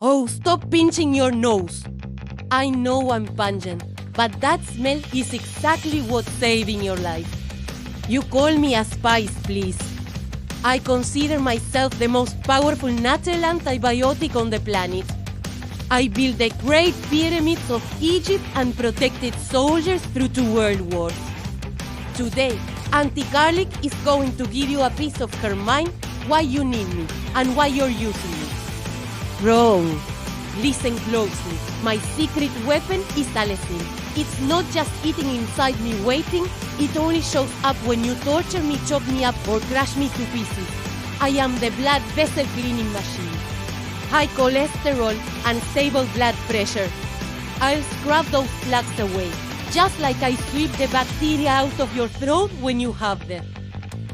Oh, stop pinching your nose. I know I'm pungent, but that smell is exactly what's saving your life. You call me a spice, please. I consider myself the most powerful natural antibiotic on the planet. I built the great pyramids of Egypt and protected soldiers through 2 world wars. Today, Auntie Garlic is going to give you a piece of her mind why you need me and why you're using me. Wrong. Listen closely. My secret weapon is Allicin. It's not just eating inside me waiting, it only shows up when you torture me, chop me up, or crush me to pieces. I am the blood vessel cleaning machine. High cholesterol and stable blood pressure. I'll scrub those plaques away, just like I sweep the bacteria out of your throat when you have them.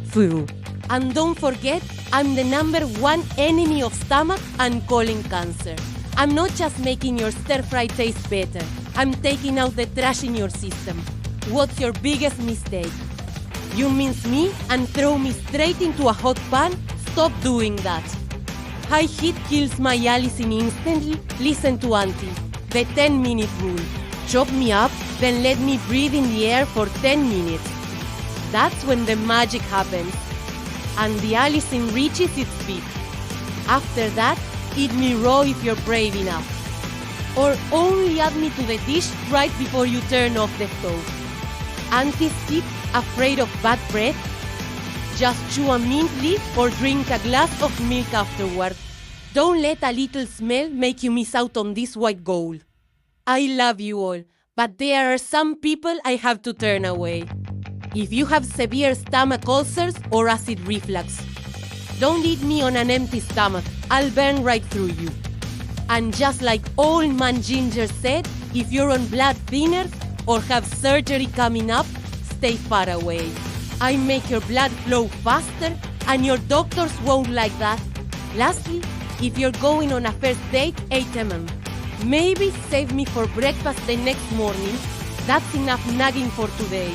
Foo. And don't forget, I'm the #1 enemy of stomach and colon cancer. I'm not just making your stir-fry taste better. I'm taking out the trash in your system. What's your biggest mistake? You mince me and throw me straight into a hot pan? Stop doing that. High heat kills my Allicin instantly. Listen to Auntie. The 10-minute rule. Chop me up, then let me breathe in the air for 10 minutes. That's when the magic happens. And the Allicin reaches its peak. After that, eat me raw if you're brave enough. Or only add me to the dish right before you turn off the stove. Auntie's tip, afraid of bad breath? Just chew a mint leaf or drink a glass of milk afterward. Don't let a little smell make you miss out on this white gold. I love you all, but there are some people I have to turn away. If you have severe stomach ulcers or acid reflux, don't eat me on an empty stomach. I'll burn right through you. And just like old man Ginger said, if you're on blood thinners or have surgery coming up, stay far away. I make your blood flow faster and your doctors won't like that. Lastly, if you're going on a first date, 8 maybe save me for breakfast the next morning. That's enough nagging for today.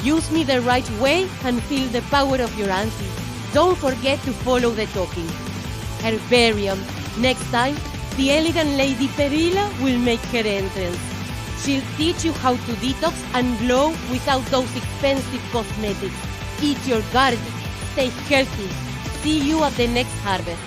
Use me the right way and feel the power of your auntie. Don't forget to follow the Talking Herbarium. Next time, the elegant Lady Perilla will make her entrance. She'll teach you how to detox and glow without those expensive cosmetics. Eat your garden. Stay healthy. See you at the next harvest.